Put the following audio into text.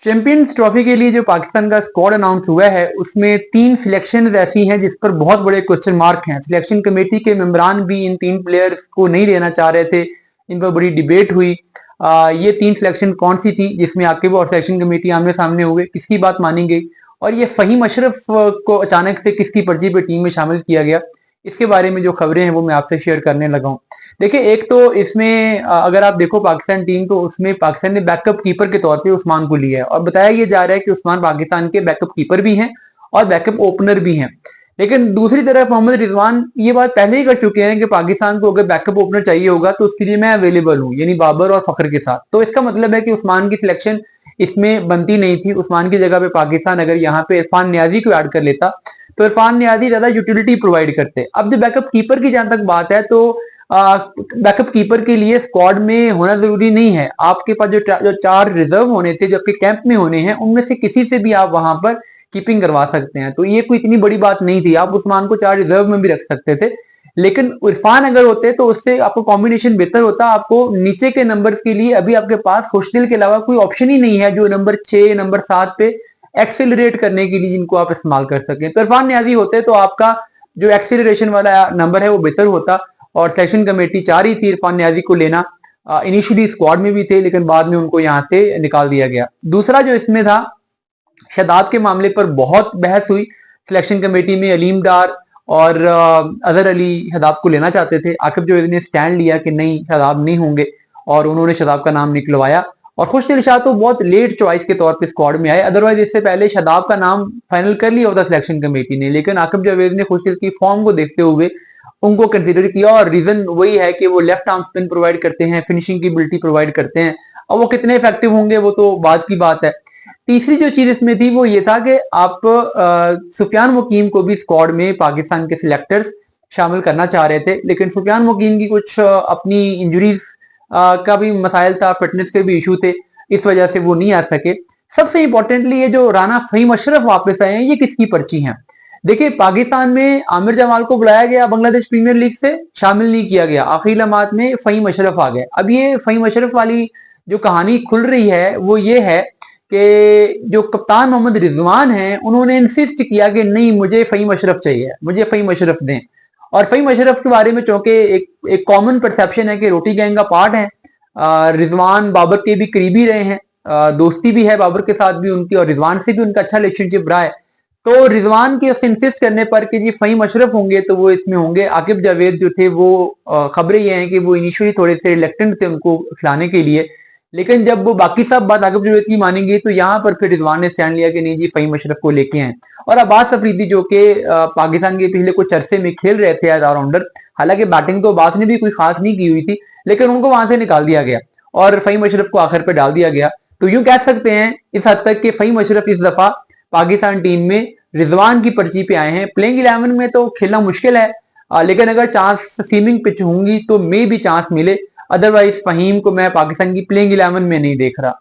Champions trophy के लिए जो पाकिस्तान का स्क्वाड अनाउंस हुआ है उसमें 3 सिलेक्शन ऐसी हैं जिस पर बहुत बड़े क्वेश्चन मार्क हैं। सिलेक्शन कमेटी के मेंबरान भी इन 3 प्लेयर्स को नहीं लेना चाह रहे थे, इन पर बड़ी डिबेट हुई। ये 3 सिलेक्शन कौन सी थी जिसमें आकिब और सिलेक्शन कमेटी आमने सामने हुए, किसकी बात मानी गई और ये फहीम अशरफ को अचानक से किसकी पर्ची पे टीम में शामिल किया गया, इसके बारे में जो खबरें हैं वो मैं आपसे शेयर करने लगा हूँ। देखिए, एक तो इसमें अगर आप देखो पाकिस्तान टीम तो उसमें पाकिस्तान ने बैकअप कीपर के तौर पे उस्मान को लिया है और बताया ये जा रहा है कि उस्मान पाकिस्तान के बैकअप कीपर भी हैं और बैकअप ओपनर भी हैं। लेकिन दूसरी तरफ मोहम्मद रिजवान ये बात पहले ही कर चुके हैं कि पाकिस्तान को अगर बैकअप ओपनर चाहिए होगा तो उसके लिए मैं अवेलेबल हूँ, यानी बाबर और फखर के साथ। तो इसका मतलब है कि उस्मान की सिलेक्शन इसमें बनती नहीं थी। उस्मान की जगह पे पाकिस्तान अगर यहाँ पे इरफान नियाजी को ऐड कर लेता तो इरफान नियाजी ज्यादा यूटिलिटी प्रोवाइड करते। अब जो बैकअप कीपर की जहां तक बात है तो बैकअप कीपर के लिए स्क्वाड में होना जरूरी नहीं है। आपके पास जो 4 रिजर्व होने थे जो आपके कैंप में होने हैं उनमें से किसी से भी आप वहां पर कीपिंग करवा सकते हैं, तो ये कोई इतनी बड़ी बात नहीं थी। आप उस्मान को 4 रिजर्व में भी रख सकते थे, लेकिन इरफान अगर होते तो उससे आपको कॉम्बिनेशन बेहतर होता। आपको नीचे के नंबर्स के लिए अभी आपके पास खुशदिल के अलावा कोई ऑप्शन ही नहीं है जो नंबर 6 नंबर 7 पे एक्सेलरेट करने के लिए जिनको आप इस्तेमाल कर सकें। तो इरफान नियाजी होते तो आपका जो एक्सेलरेशन वाला नंबर है वो बेहतर होता और सिलेक्शन कमेटी चाह रही थी इरफान नियाजी को लेना। इनिशियली स्क्वाड में भी थे लेकिन बाद में उनको यहां से निकाल दिया गया। दूसरा जो इसमें था, शादाब के मामले पर बहुत बहस हुई सिलेक्शन कमेटी में। अलीम डार और अजहर अली शादाब को लेना चाहते थे। आकिब जावेद ने स्टैंड लिया कि नहीं, शादाब नहीं होंगे और उन्होंने शादाब का नाम निकलवाया और खुशदिल शाह तो बहुत लेट चॉइस के तौर पे स्क्वाड में आए। अदरवाइज इससे पहले शादाब का नाम फाइनल कर लिया होता सिलेक्शन कमेटी ने, लेकिन आकिब जावेद ने खुशदिल की फॉर्म को देखते हुए उनको कंसीडर किया और रीजन वही है कि वो लेफ्ट आर्म स्पिन प्रोवाइड करते हैं, फिनिशिंग की एबिलिटी प्रोवाइड करते हैं। और वो कितने इफेक्टिव होंगे वो तो बाद की बात है। तीसरी जो चीज इसमें थी वो ये था कि आप सुफियान मुकीम को भी स्क्वाड में पाकिस्तान के सिलेक्टर्स शामिल करना चाह रहे थे, लेकिन सुफियान मुकीम की कुछ अपनी इंजरीज का भी मसाइल था, फिटनेस के भी इशू थे, इस वजह से वो नहीं आ सके। सबसे इंपॉर्टेंटली ये जो राना फहीम अशरफ वापस आए हैं ये किसकी पर्ची हैं? देखिए, पाकिस्तान में आमिर जमाल को बुलाया गया बांग्लादेश प्रीमियर लीग से, शामिल नहीं किया गया। आखिरी लम्हात में फहीम अशरफ आ गए। अब ये फहीम अशरफ वाली जो कहानी खुल रही है वो ये है कि जो कप्तान मोहम्मद रिजवान हैं उन्होंने इंसिस्ट किया कि नहीं, मुझे फहीम अशरफ चाहिए, मुझे फहीम अशरफ दें। और फहीम अशरफ के बारे में चूंकि एक कॉमन परसेप्शन है कि रोटी गैंग का पार्ट है। रिजवान बाबर के भी करीबी रहे हैं, दोस्ती भी है बाबर के साथ भी उनकी और रिजवान से भी उनका अच्छा रिलेशनशिप रहा है। तो रिजवान के इंसिस्ट करने पर कि जी फहीम अशरफ होंगे तो वो इसमें होंगे। आकिब जावेद जो थे वो खबरें ये हैं कि वो इनिशियली थोड़े से रिलेक्टेंट थे उनको खिलाने के लिए, लेकिन जब वो बाकी सब बात आकिब जावेद की मानेंगे तो यहाँ पर फिर रिजवान ने स्टैंड लिया कि नहीं जी फहीम अशरफ को लेके आए। और अब्बास अफरीदी जो कि पाकिस्तान के पिछले कुछ अरसे में खेल रहे थे एज ऑलराउंडर, हालांकि बैटिंग तो अब्बास ने भी कोई खास नहीं की हुई थी, लेकिन उनको वहां से निकाल दिया गया और फहीम अशरफ को आखिर पे डाल दिया गया। तो यूं कह सकते हैं इस हद तक कि फहीम अशरफ इस दफा पाकिस्तान टीम में रिजवान की पर्ची पे आए हैं। प्लेइंग 11 में तो खेलना मुश्किल है, लेकिन अगर चांस सीमिंग पिच होंगी तो मे भी चांस मिले। अदरवाइज फहीम को मैं पाकिस्तान की प्लेइंग 11 में नहीं देख रहा।